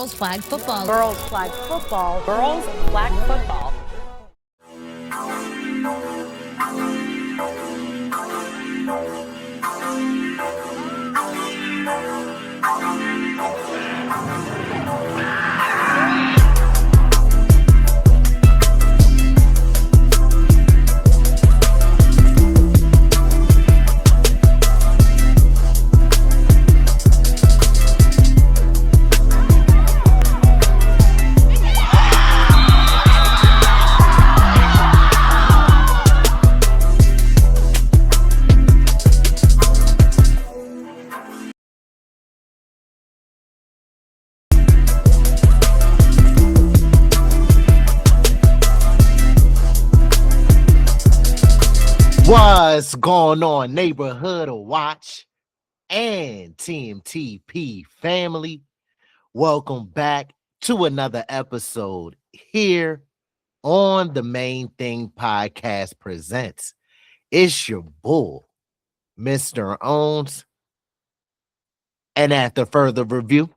Girls flag football. Girls flag football. Girls flag football. What's going on, Neighborhood Watch and TMTP family? Welcome back to another episode here on the Main Thing Podcast Presents. It's your bull, Mr. Owens. And after further review,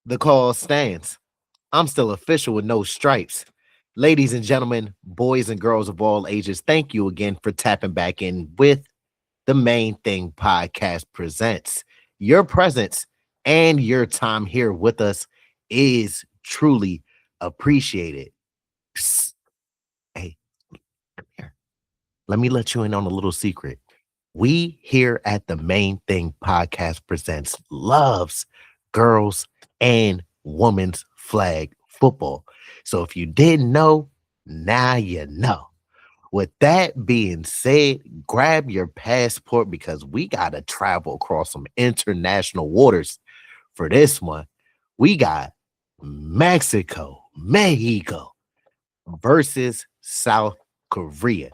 the call stands. I'm still official with no stripes. Ladies and gentlemen, boys and girls of all ages, thank you again for tapping back in with the Main Thing Podcast Presents. Your presence and your time here with us is truly appreciated. Psst. Hey, come here. Let me let you in on a little secret. We here at the Main Thing Podcast Presents loves girls and women's flag football. So if you didn't know, now you know. With that being said, grab your passport because we got to travel across some international waters for this one. We got Mexico versus South Korea.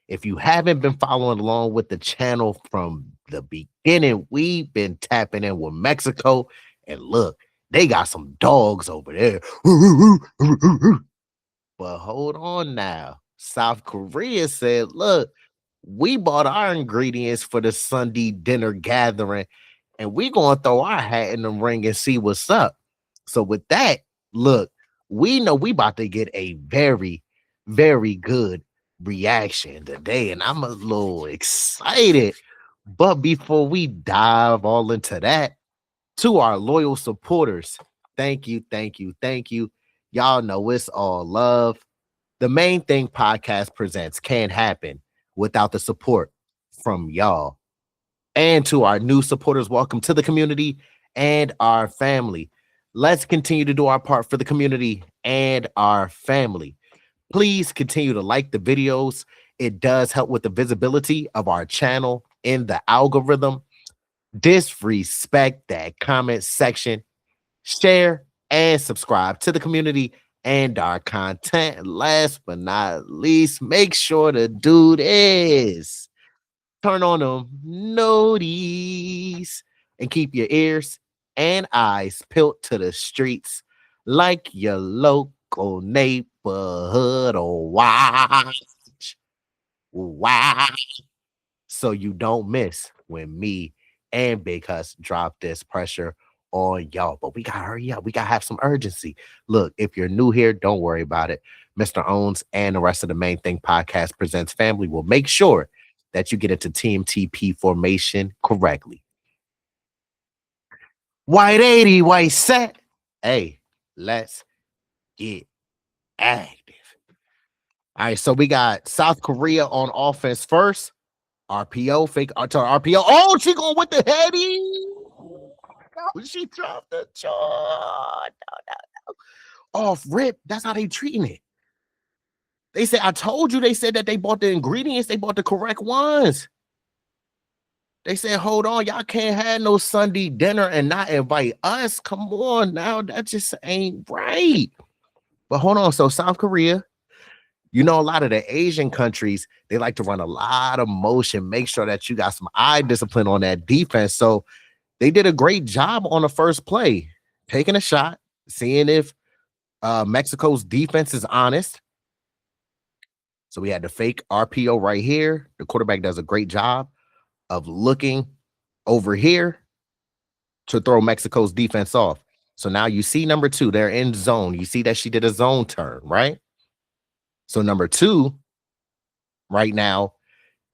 If you haven't been following along with the channel from the beginning, we've been tapping in with Mexico. And look, they got some dogs over there. But hold on now. South Korea said, look, we bought our ingredients for the Sunday dinner gathering, and we're going to throw our hat in the ring and see what's up. So with that, look, we know we about to get a very, very good reaction today, and I'm a little excited. But before we dive all into that, to our loyal supporters, thank you. Y'all know it's all love. The Main Thing Podcast Presents can't happen without the support from y'all. And to our new supporters, welcome to the community and our family. Let's continue to do our part for the community and our family. Please continue to like the videos. It does help with the visibility of our channel in the algorithm. Disrespect that comment section. Share and subscribe to the community and our content. Last but not least, make sure to do this. Turn on them noties and keep your ears and eyes peeled to the streets like your local neighborhood watch. So you don't miss when me and Big Hus drop this pressure on y'all. But we gotta hurry up. We gotta have some urgency. Look, if you're new here, don't worry about it. Mr. Owens and the rest of the Main Thing Podcast Presents family will make sure that you get into TMTP formation correctly. White 80, white set. Hey, let's get active. All right, so we got South Korea on offense first. RPO, fake to RPO. Oh, she going with the heady. No, she dropped the chart. No. Off rip. That's how they treating it. They said, I told you, they said that they bought the ingredients, they bought the correct ones. They said, hold on, y'all can't have no Sunday dinner and not invite us. Come on now, that just ain't right. But hold on, so South Korea, you know, a lot of the Asian countries, they like to run a lot of motion, make sure that you got some eye discipline on that defense. So they did a great job on the first play, taking a shot, seeing if Mexico's defense is honest. So we had the fake RPO right here. The quarterback does a great job of looking over here to throw Mexico's defense off. So now you see number two, they're in zone. You see that she did a zone turn, right? So number two right now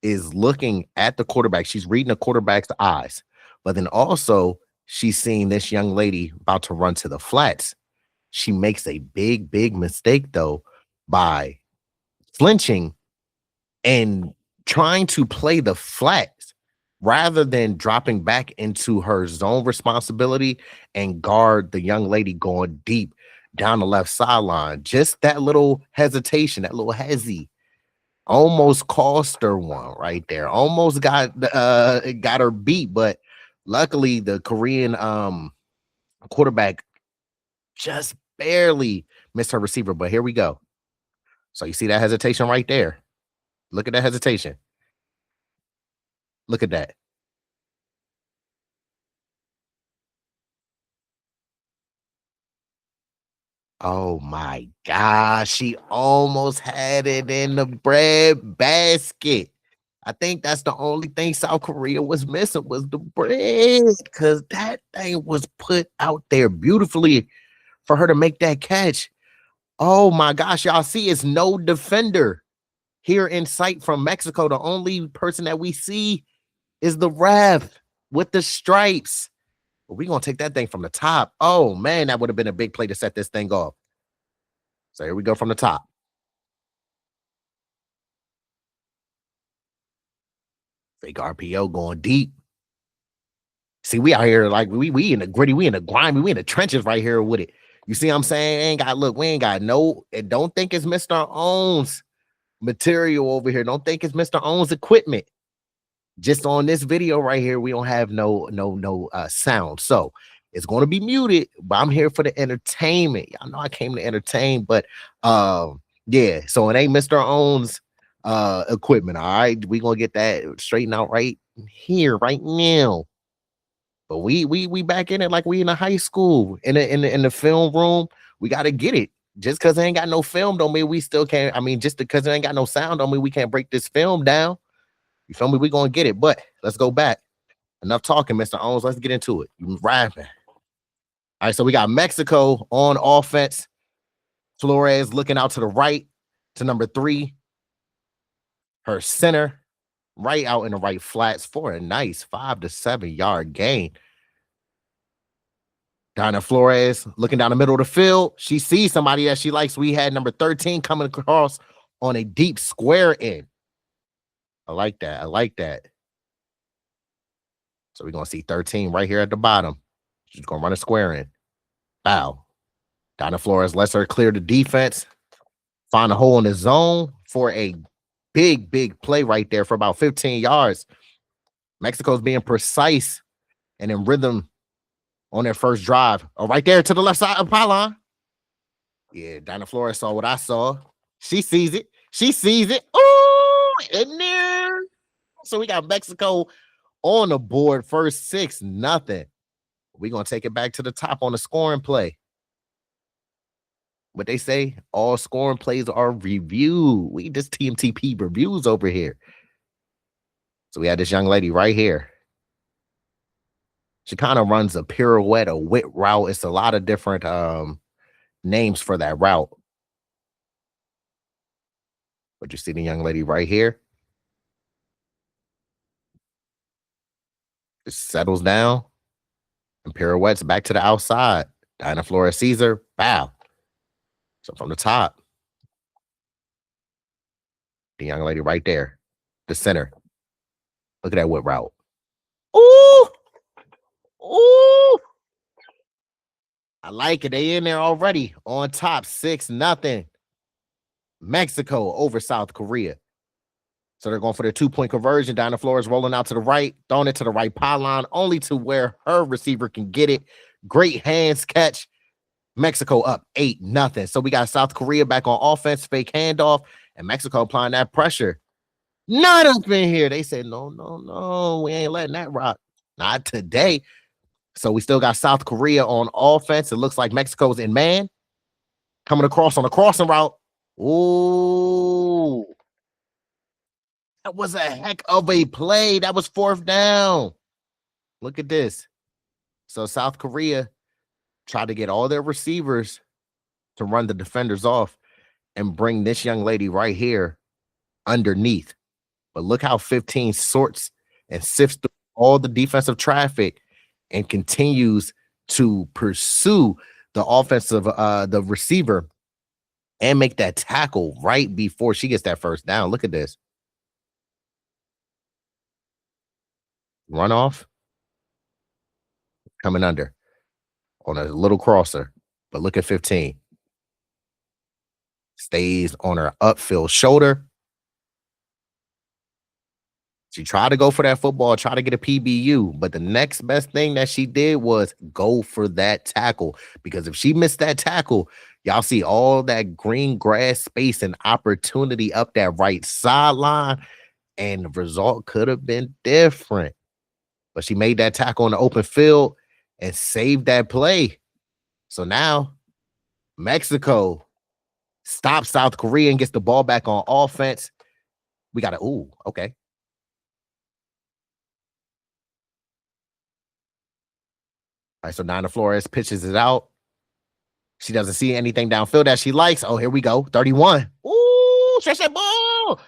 is looking at the quarterback. She's reading the quarterback's eyes, but then also she's seeing this young lady about to run to the flats. She makes a big mistake though by flinching and trying to play the flats rather than dropping back into her zone responsibility and guard the young lady going deep down the left sideline. Just that little hesitation, that little hezzy almost cost her one right there. Almost got her beat, but luckily the Korean quarterback just barely missed her receiver. But here we go. So you see that hesitation right there. Look at that hesitation. Look at that. Oh my gosh, she almost had it in the bread basket. I think that's the only thing South Korea was missing was the bread because that thing was put out there beautifully for her to make that catch. Oh my gosh, y'all see it's no defender here in sight from Mexico. The only person that we see is the ref with the stripes. But we're going to take that thing from the top. Oh man, that would have been a big play to set this thing off. So here we go from the top. Fake RPO going deep. See, we out here like we in the gritty, we in the grimy, we in the trenches right here with it. You see what I'm saying? Ain't got look, we ain't got no, and don't think it's Mr. Owens material over here. Don't think it's Mr. Owens equipment. Just on this video right here, we don't have no sound. So it's going to be muted, but I'm here for the entertainment. Y'all know I came to entertain, but yeah, so it ain't Mr. Owens equipment. All right, we gonna get that straightened out right here, right now. But we back in it like we in a high school in the film room. We got to get it. Just because it ain't got no film don't mean we still can't. I mean, just because it ain't got no sound don't mean we can't break this film down. You feel me? We gonna get it. But let's go back. Enough talking, Mr. Owens. Let's get into it. You rapping. All right, so we got Mexico on offense. Flores looking out to the right to number 3. Her center right out in the right flats for a nice 5 to 7 yard gain. Dinah Flores looking down the middle of the field. She sees somebody that she likes. We had number 13 coming across on a deep square in. I like that. I like that. So we're going to see 13 right here at the bottom. She's going to run a square in. Bow. Dinah Flores lets her clear the defense. Find a hole in the zone for a big play right there for about 15 yards. Mexico's being precise and in rhythm on their first drive. Oh, right there to the left side of the pylon. Yeah, Dinah Flores saw what I saw. She sees it. She sees it. Oh, in there. So we got Mexico on the board first 6-0. We're going to take it back to the top on the scoring play. What they say, all scoring plays are reviewed. We just TMTP reviews over here. So we had this young lady right here. She kind of runs a pirouette, a whip route. It's a lot of different names for that route. But you see the young lady right here. It settles down and pirouettes back to the outside. Dinah Flores sees her. Bow. So from the top, the young lady right there, the center. Look at that whip route. Ooh! Ooh! I like it. They in there already on top 6-0. Mexico over South Korea. So they're going for the 2-point conversion. Dinah Flores rolling out to the right, throwing it to the right pylon, only to where her receiver can get it. Great hands catch. Mexico up 8-0. So we got South Korea back on offense, fake handoff, and Mexico applying that pressure. Not up in here. They said, no. We ain't letting that rock. Not today. So we still got South Korea on offense. It looks like Mexico's in man. Coming across on a crossing route. Ooh. That was a heck of a play. That was fourth down. Look at this. So South Korea tried to get all their receivers to run the defenders off and bring this young lady right here underneath. But look how 15 sorts and sifts through all the defensive traffic and continues to pursue the receiver and make that tackle right before she gets that first down. Look at this. Runoff coming under on a little crosser. But look at 15. Stays on her upfield shoulder. She tried to go for that football, try to get a PBU, but the next best thing that she did was go for that tackle. Because if she missed that tackle, y'all see all that green grass space and opportunity up that right sideline, and the result could have been different. But she made that tackle on the open field and saved that play. So now Mexico stops South Korea and gets the ball back on offense. We got to, okay. All right, so Dinah Flores pitches it out. She doesn't see anything downfield that she likes. Oh, here we go. 31. Ooh, stretch that ball.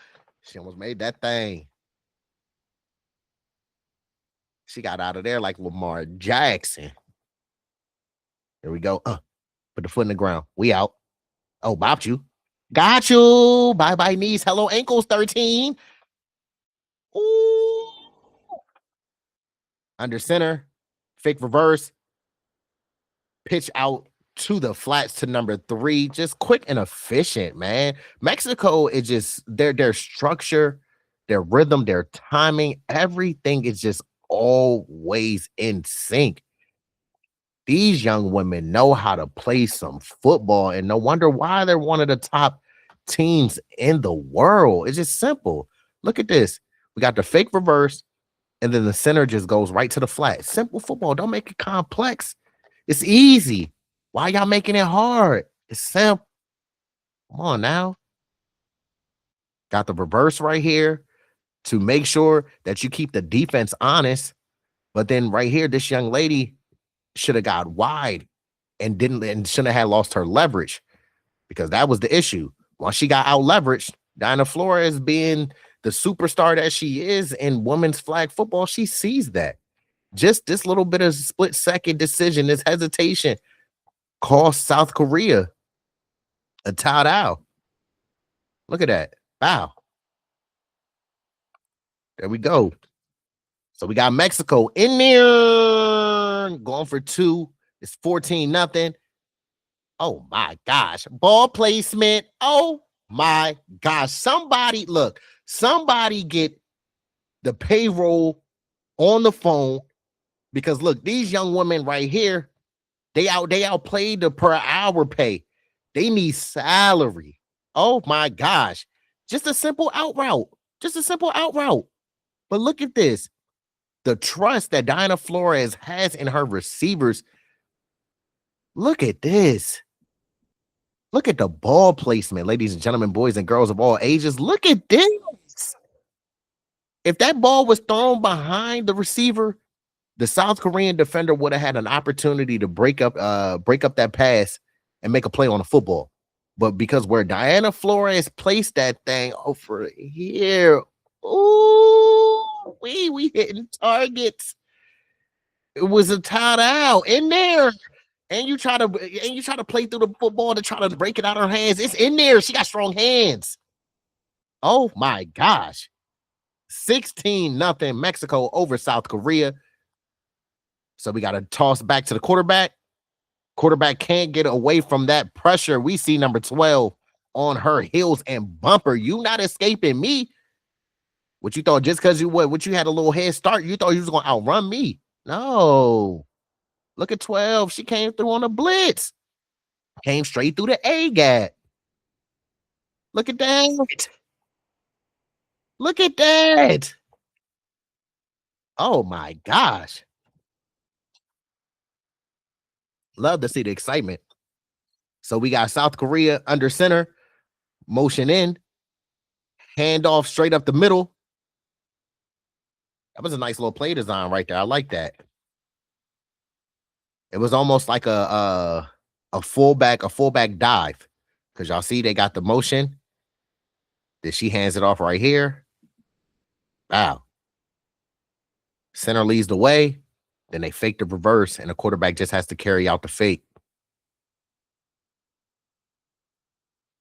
She almost made that thing. She got out of there like Lamar Jackson. Here we go. Put the foot in the ground. We out. Oh, bopped you. Got you. Bye-bye knees. Hello ankles, 13. Ooh. Under center. Fake reverse. Pitch out to the flats to number 3. Just quick and efficient, man. Mexico is just their structure, their rhythm, their timing, everything is just always in sync. These young women know how to play some football, and no wonder why they're one of the top teams in the world. It's just simple. Look at this. We got the fake reverse, and then the center just goes right to the flat. Simple football. Don't make it complex. It's easy. Why y'all making it hard? It's simple. Come on now. Got the reverse right here to make sure that you keep the defense honest. But then right here, this young lady should have got wide and shouldn't have had lost her leverage, because that was the issue. Once she got out leveraged, Dinah Flores, being the superstar that she is in women's flag football, she sees that. Just this little bit of split second decision, this hesitation, cost South Korea a timeout. Look at that. Wow. There we go. So we got Mexico in there going for 2. It's 14-0. Oh my gosh. Ball placement. Oh my gosh. Somebody get the payroll on the phone, because look, these young women right here, they outplayed the per hour pay. They need salary. Oh my gosh. Just a simple out route. But look at this. The trust that Dinah Flores has in her receivers. Look at this. Look at the ball placement, ladies and gentlemen, boys and girls of all ages. Look at this. If that ball was thrown behind the receiver, the South Korean defender would have had an opportunity to break up that pass and make a play on the football. But because where Dinah Flores placed that thing over here, we hitting targets. It was a timeout in there. And you try to play through the football to try to break it out of her hands. It's in there. She got strong hands. Oh my gosh. 16-0 Mexico over South Korea. So we got to toss back to the quarterback. Quarterback can't get away from that pressure. We see number 12 on her heels and bumper. You not escaping me. What you thought, just because you had a little head start, you thought you was going to outrun me? No. Look at 12. She came through on a blitz. Came straight through the A gap. Look at that. Look at that. Oh my gosh. Love to see the excitement. So we got South Korea under center, motion in, handoff straight up the middle. That was a nice little play design right there. I like that. It was almost like a fullback dive. Because y'all see they got the motion. Then she hands it off right here. Wow. Center leads the way. Then they fake the reverse, and the quarterback just has to carry out the fake.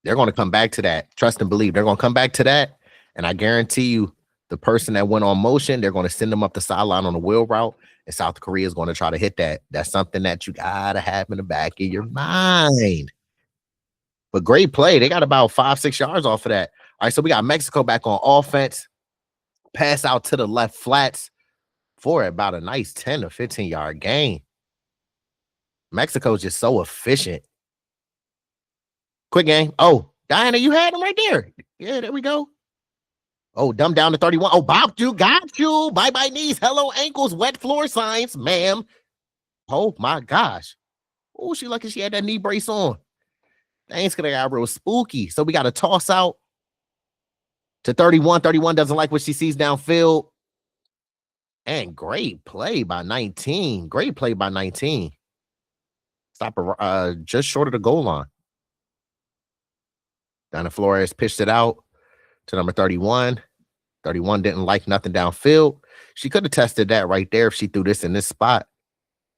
They're going to come back to that. Trust and believe. They're going to come back to that. And I guarantee you, the person that went on motion, they're going to send them up the sideline on a wheel route. And South Korea is going to try to hit that. That's something that you got to have in the back of your mind. But great play. They got about 5-6 yards off of that. All right, so we got Mexico back on offense. Pass out to the left flats for about a nice 10 or 15-yard gain. Mexico's just so efficient. Quick game. Oh, Diana, you had him right there. Yeah, there we go. Oh, dumb down to 31. Oh, Bob, you got you. Bye-bye knees. Hello ankles. Wet floor signs, ma'am. Oh, my gosh. Oh, she lucky she had that knee brace on. Thanks, because they got real spooky. So we got a toss out to 31. 31 doesn't like what she sees downfield. And great play by 19. Great play by 19. Stop just short of the goal line. Donna Flores pitched it out to number 31. 31 didn't like nothing downfield. She could have tested that right there if she threw this in this spot.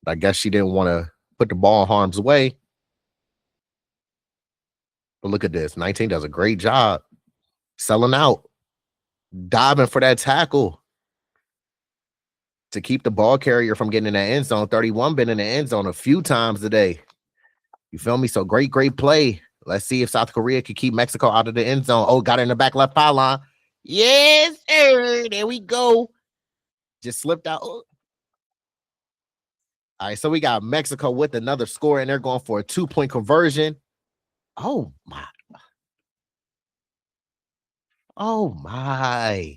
But I guess she didn't want to put the ball in harm's way. But look at this. 19 does a great job selling out, diving for that tackle to keep the ball carrier from getting in that end zone. 31 been in the end zone a few times today. You feel me? So great play. Let's see if South Korea could keep Mexico out of the end zone. Oh, got it in the back left pylon. Yes, sir. There we go. Just slipped out. Oh. All right, so we got Mexico with another score, and they're going for a 2-point conversion. Oh, my. Oh, my.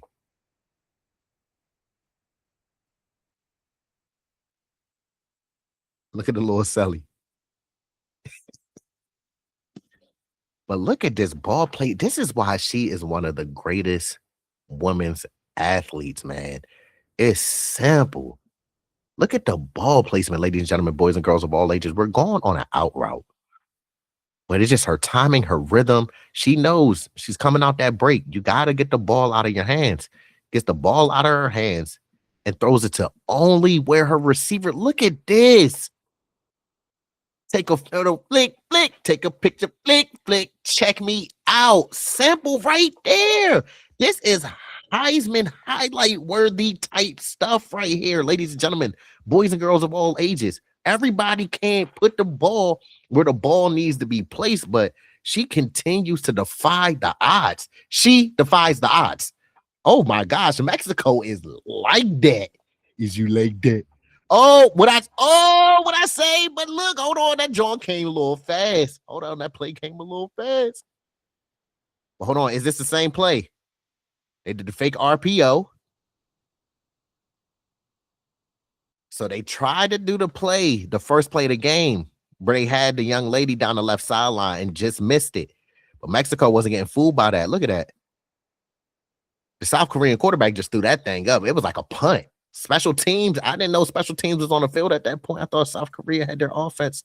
Look at the little Selly. But look at this ball play. This is why she is one of the greatest women's athletes, man. It's simple. Look at the ball placement, ladies and gentlemen, boys and girls of all ages. We're going on an out route. But it's just her timing, her rhythm. She knows she's coming out that break. You got to get the ball out of your hands. Gets the ball out of her hands and throws it to only where her receiver. Look at this. Take a photo, flick. Take a picture, flick. Check me out. Sample right there. This is Heisman highlight worthy type stuff right here, ladies and gentlemen, boys and girls of all ages. Everybody can't put the ball where the ball needs to be placed, but she continues to defy the odds. She defies the odds. Oh my gosh, Mexico is like that. Is you like that? What I say? But look, hold on, that joint came a little fast. Hold on, that play came a little fast. But hold on, is this the same play? They did the fake RPO. So they tried to do the first play of the game, where they had the young lady down the left sideline and just missed it. But Mexico wasn't getting fooled by that. Look at that. The South Korean quarterback just threw that thing up. It was like a punt. Special teams. I didn't know special teams was on the field at that point. I thought South Korea had their offense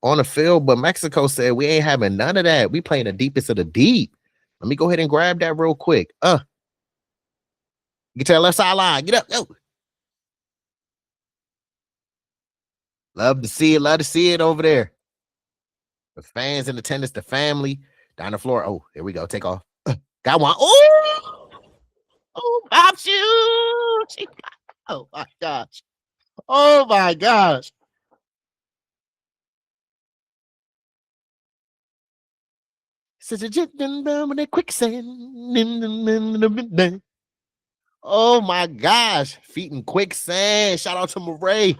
on the field, but Mexico said, we ain't having none of that. We playing the deepest of the deep. Let me go ahead and grab that real quick. Get to the left sideline. Get up. Go. Love to see it over there. The fans in attendance, the family down the floor. Oh, here we go. Take off. Got one. Oh, pop shoot. Oh my gosh. Oh my gosh. Such a quicksand. Oh my gosh. Feet in quicksand. Shout out to Murray.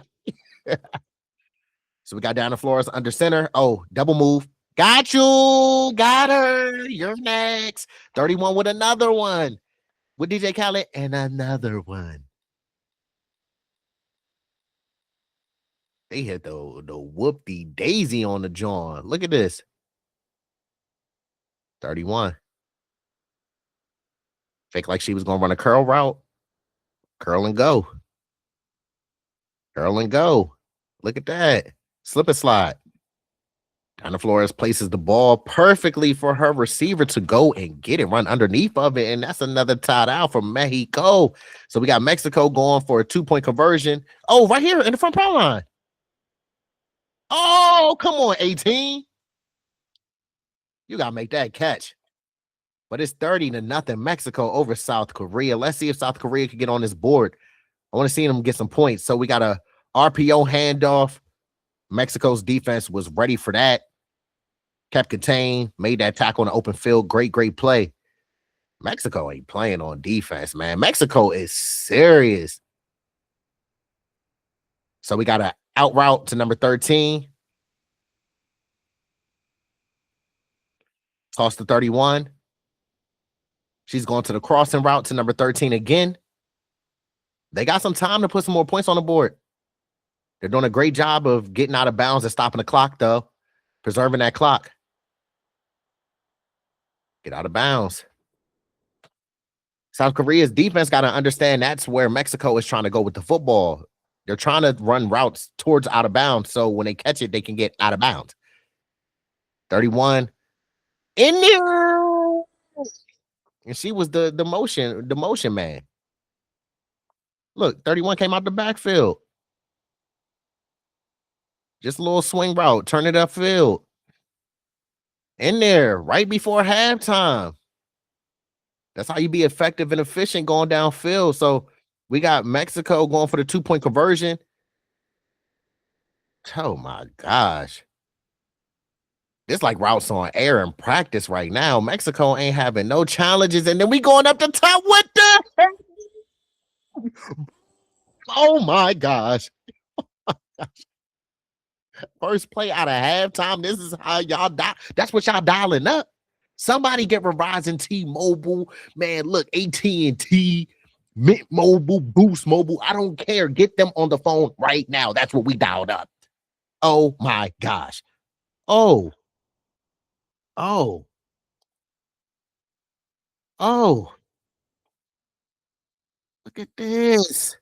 So we got down the floor under center. Oh, double move. Got you. Got her. You're next. 31 with another one. With DJ Khaled and another one. They hit the whoopty daisy on the John. Look at this. 31. Fake like she was going to run a curl route. Curl and go. Curl and go. Look at that. Slip and slide. Diana Flores places the ball perfectly for her receiver to go and get it, run underneath of it. And that's another timeout for Mexico. So we got Mexico going for a 2-point conversion. Oh, right here in the front power line. Oh, come on, 18. You got to make that catch. But it's 30-0 Mexico over South Korea. Let's see if South Korea can get on this board. I want to see them get some points. So we got a RPO handoff. Mexico's defense was ready for that. Kept contained, made that tackle on the open field. Great play. Mexico ain't playing on defense, man. Mexico is serious. So we got an out route to number 13. Toss to 31. She's going to the crossing route to number 13 again. They got some time to put some more points on the board. They're doing a great job of getting out of bounds and stopping the clock, though. Preserving that clock. Get out of bounds. South Korea's defense got to understand that's where Mexico is trying to go with the football. They're trying to run routes towards out of bounds, so when they catch it, they can get out of bounds. 31. In there. And she was the motion man. Look, 31 came out the backfield. Just a little swing route. Turn it upfield. In there, right before halftime. That's how you be effective and efficient going downfield. So we got Mexico going for the 2-point conversion. Oh, my gosh. It's like routes on air in practice right now. Mexico ain't having no challenges. And then we going up the top. What the heck? Oh, my gosh. First play out of halftime. This is how y'all die. That's what y'all dialing up. Somebody get Verizon, T-Mobile, man. Look, AT&T, Mint Mobile, Boost Mobile. I don't care. Get them on the phone right now. That's what we dialed up. Oh my gosh. Oh. Look at this.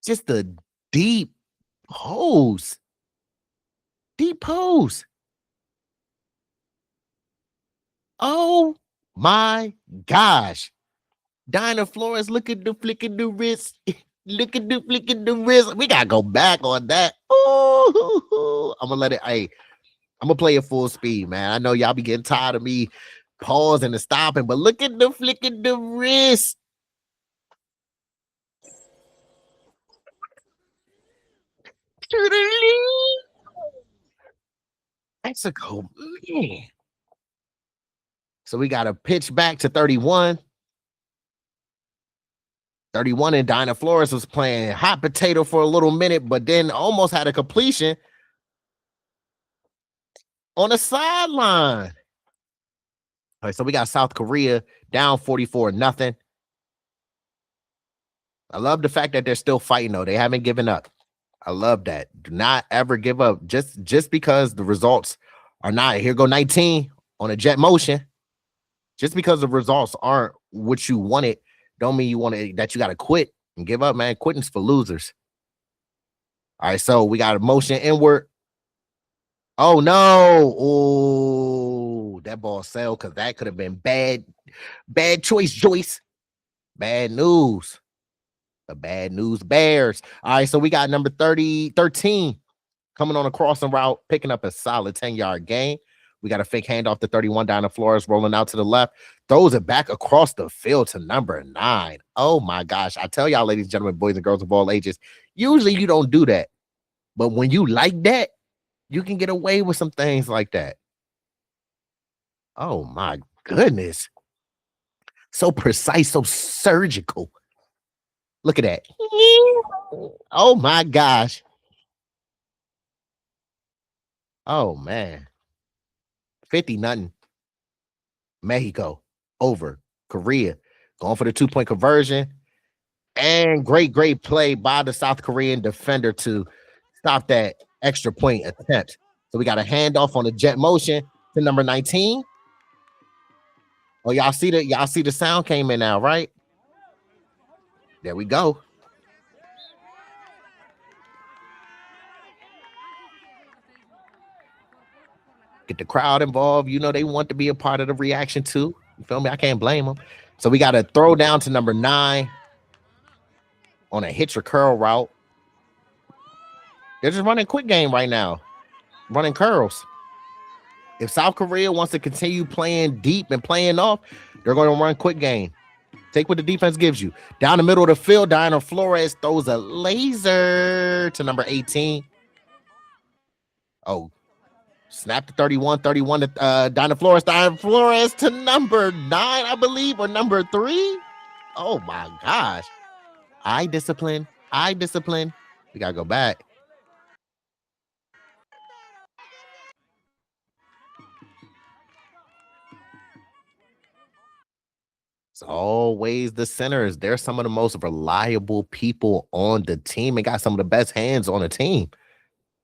Just a deep post. Deep post. Oh my gosh. Diana Flores, look at the flicking the wrist. Look at the flicking the wrist. We gotta go back on that. Oh, I'm gonna let it. Hey, I'm gonna play it full speed, man. I know y'all be getting tired of me pausing and stopping, but look at the flicking the wrist. To the lead. Mexico, man. So we got a pitch back to 31. 31 and Diana Flores was playing hot potato for a little minute, but then almost had a completion on the sideline. All right, so we got South Korea down 44-0. I love the fact that they're still fighting, though. They haven't given up. I love that. Do not ever give up. Just because the results are not, here go 19 on a jet motion. Just because the results aren't what you wanted, don't mean that you got to quit and give up, man. Quitting's for losers. All right, so we got a motion inward. Oh, no. Oh, that ball sailed because that could have been bad. Bad choice, Joyce. Bad news. The bad news bears. All right, so we got number 13 coming on a crossing route, picking up a solid 10-yard gain. We got a fake handoff to 31 down to Flores, rolling out to the left, throws it back across the field to number 9. Oh my gosh. I tell y'all, ladies and gentlemen, boys and girls of all ages, usually you don't do that. But when you like that, you can get away with some things like that. Oh my goodness. So precise, so surgical. Look at that. Oh my gosh. Oh man. 50-0. Mexico over Korea. Going for the 2-point conversion. And great play by the South Korean defender to stop that extra point attempt. So we got a handoff on the jet motion to number 19. Oh, y'all see the sound came in now, right? There we go. Get the crowd involved. You know, they want to be a part of the reaction too. You feel me? I can't blame them. So we got a throw down to number 9 on a hitch or curl route. They're just running quick game right now, running curls. If South Korea wants to continue playing deep and playing off, they're going to run quick game. Take what the defense gives you. Down the middle of the field, Diana Flores throws a laser to number 18. Oh, snap to 31 to Diana Flores to number 9, I believe, or number 3. Oh, my gosh. Eye discipline. We got to go back. It's always the centers. They're some of the most reliable people on the team and got some of the best hands on the team.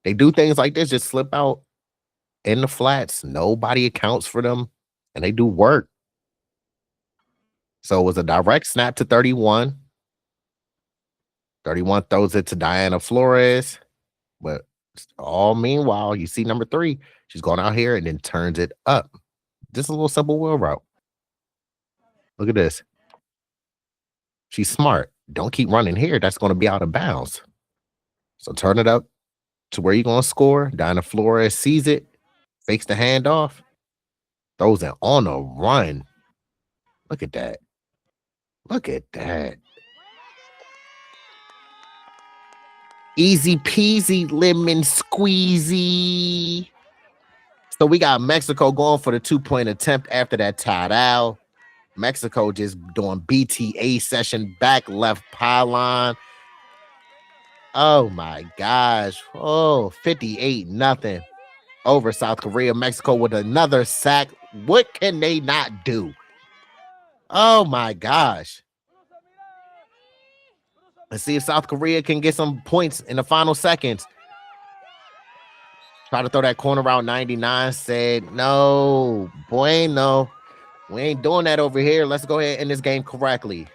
They do things like this, just slip out in the flats. Nobody accounts for them, and they do work. So it was a direct snap to 31. 31 throws it to Diana Flores. But all meanwhile, you see number 3. She's going out here and then turns it up. Just a little simple wheel route. Look at this. She's smart. Don't keep running here. That's going to be out of bounds. So turn it up to where you're going to score. Diana Flores sees it, fakes the handoff, throws it on a run. Look at that. Look at that. Easy peasy lemon squeezy. So we got Mexico going for the 2-point attempt after that timeout. Mexico just doing BTA session, back left pylon. Oh my gosh. Oh, 58-0 over South Korea. Mexico with another sack. What can they not do? Oh my gosh. Let's see if South Korea can get some points in the final seconds. Try to throw that corner route. 99 said, no, bueno. We ain't doing that over here. Let's go ahead and end this game correctly.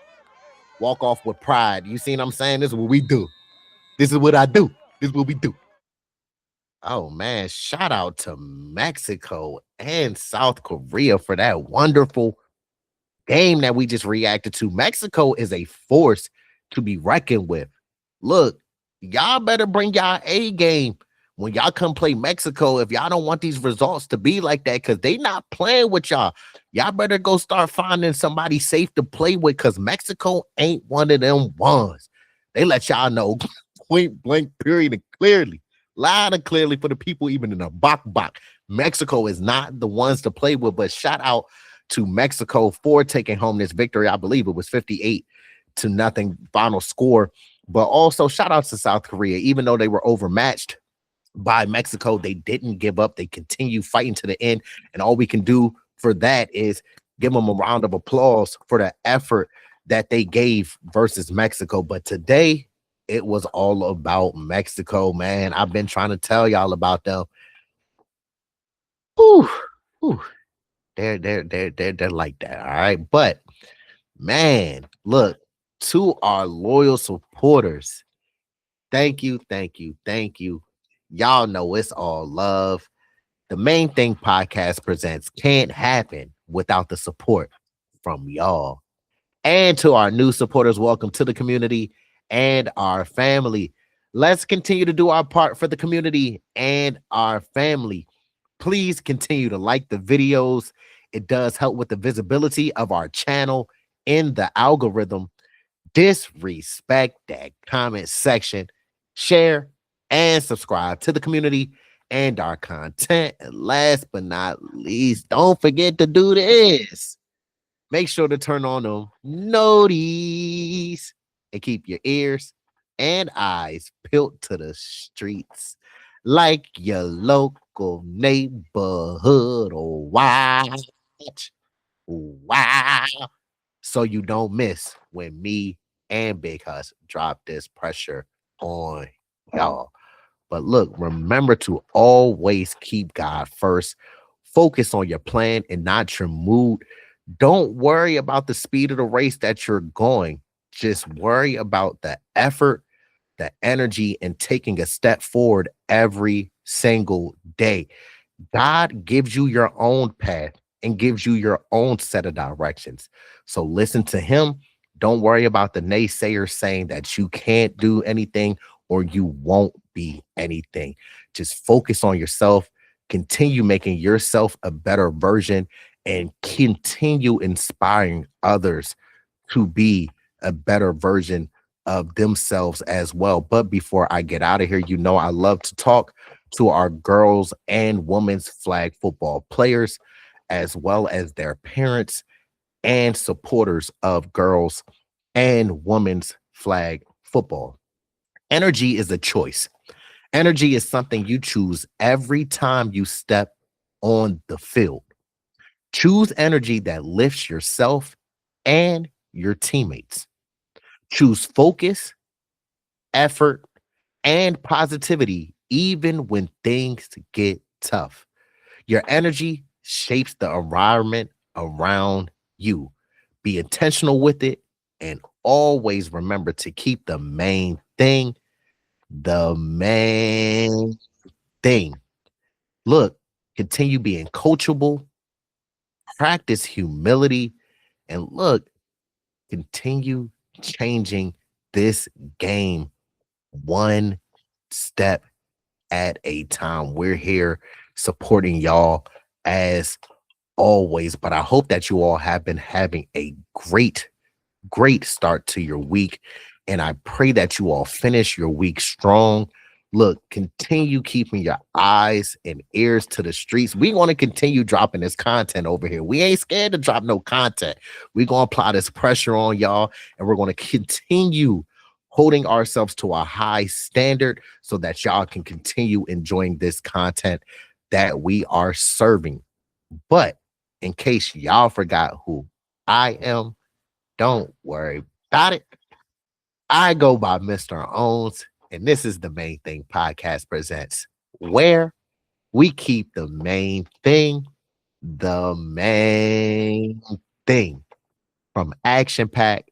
Walk off with pride. You see what I'm saying? This is what we do. This is what I do. This is what we do. Oh, man. Shout out to Mexico and South Korea for that wonderful game that we just reacted to. Mexico is a force to be reckoned with. Look, y'all better bring y'all A game when y'all come play Mexico. If y'all don't want these results to be like that, because they not playing with y'all. Y'all better go start finding somebody safe to play with, because Mexico ain't one of them ones. They let y'all know point blank, period, and clearly, loud and clearly for the people even in the bok. Mexico is not the ones to play with. But shout out to Mexico for taking home this victory. I believe it was 58-0 final score. But also shout out to South Korea. Even though they were overmatched by Mexico, they didn't give up. They continue fighting to the end. And all we can do for that is give them a round of applause for the effort that they gave versus Mexico. But today, it was all about Mexico, man. I've been trying to tell y'all about them. Whew. They're like that, all right? But, man, look, to our loyal supporters, thank you. Y'all know it's all love. The Main Thing Podcast Presents can't happen without the support from y'all. And to our new supporters, welcome to the community and our family. Let's continue to do our part for the community and our family. Please continue to like the videos. It does help with the visibility of our channel in the algorithm. Disrespect that comment section. Share and subscribe to the community and our content. And last but not least, don't forget to do this. Make sure to turn on them noties and keep your ears and eyes peeled to the streets like your local neighborhood watch. Wow. So you don't miss when me and Big Huss drop this pressure on y'all. But look, remember to always keep God first. Focus on your plan and not your mood. Don't worry about the speed of the race that you're going. Just worry about the effort, the energy, and taking a step forward every single day. God gives you your own path and gives you your own set of directions. So listen to him. Don't worry about the naysayers saying that you can't do anything or you won't be anything. Just focus on yourself, continue making yourself a better version, and continue inspiring others to be a better version of themselves as well. But before I get out of here, you know, I love to talk to our girls and women's flag football players, as well as their parents and supporters of girls and women's flag football. Energy is a choice. Energy is something you choose every time you step on the field. Choose energy that lifts yourself and your teammates. Choose focus, effort, and positivity, even when things get tough. Your energy shapes the environment around you. Be intentional with it and always remember to keep the main thing. Look, continue being coachable, practice humility, and look, continue changing this game one step at a time. We're here supporting y'all as always, but I hope that you all have been having a great start to your week. And I pray that you all finish your week strong. Look, continue keeping your eyes and ears to the streets. We want to continue dropping this content over here. We ain't scared to drop no content. We're going to apply this pressure on y'all, and we're going to continue holding ourselves to a high standard so that y'all can continue enjoying this content that we are serving. But in case y'all forgot who I am, don't worry about it. I go by Mr. Owens, and this is the Main Thing Podcast presents, where we keep the main thing, from action pack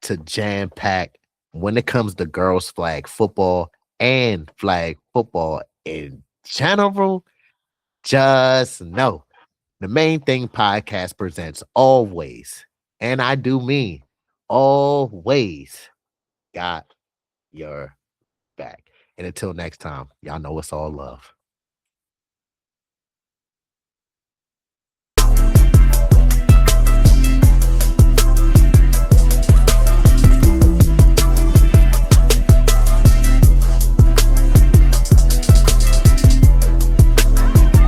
to jam pack when it comes to girls' flag football and flag football in general. Just know the Main Thing Podcast presents always, and I do mean always, got your back. And until next time, y'all know it's all love.